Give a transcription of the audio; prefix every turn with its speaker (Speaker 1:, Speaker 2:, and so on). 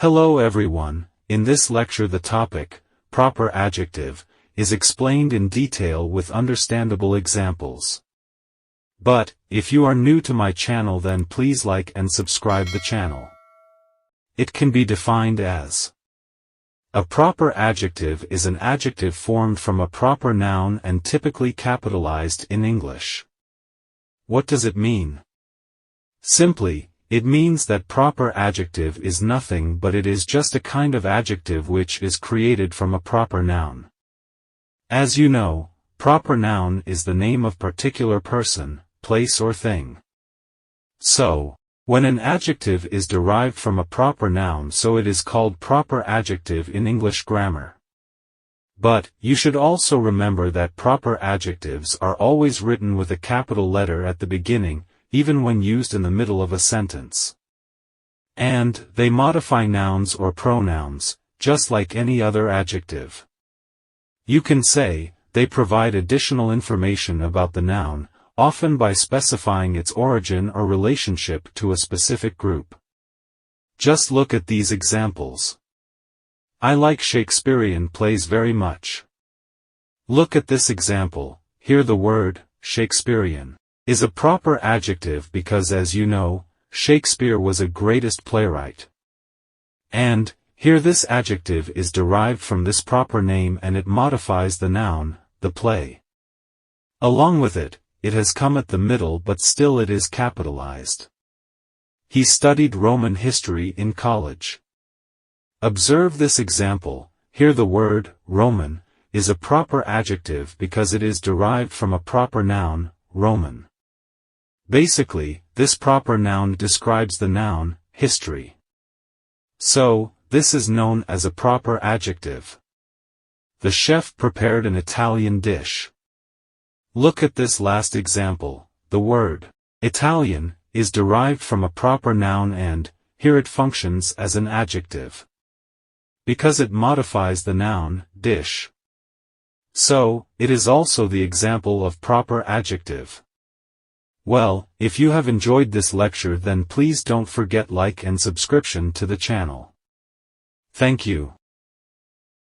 Speaker 1: Hello everyone, in this lecture the topic, proper adjective, is explained in detail with understandable examples. But, if you are new to my channel then please like and subscribe the channel. It can be defined as: a proper adjective is an adjective formed from a proper noun and typically capitalized in English. What does it mean? Simply, it means that proper adjective is nothing but it is just a kind of adjective which is created from a proper noun. As you know, proper noun is the name of particular person, place or thing. So, when an adjective is derived from a proper noun, so it is called proper adjective in English grammar. But, you should also remember that proper adjectives are always written with a capital letter at the beginning, even when used in the middle of a sentence. And, they modify nouns or pronouns, just like any other adjective. You can say, they provide additional information about the noun, often by specifying its origin or relationship to a specific group. Just look at these examples. I like Shakespearean plays very much. Look at this example. Here the word, Shakespearean, is a proper adjective because, as you know, Shakespeare was a greatest playwright. And, here this adjective is derived from this proper name and it modifies the noun, the play. Along with it, it has come at the middle but still it is capitalized. He studied Roman history in college. Observe this example. Here the word, Roman, is a proper adjective because it is derived from a proper noun, Roman. Basically, this proper noun describes the noun, history. So, this is known as a proper adjective. The chef prepared an Italian dish. Look at this last example. The word, Italian, is derived from a proper noun and, here it functions as an adjective. Because it modifies the noun, dish. So, it is also the example of proper adjective. Well, if you have enjoyed this lecture then please don't forget like and subscription to the channel. Thank you.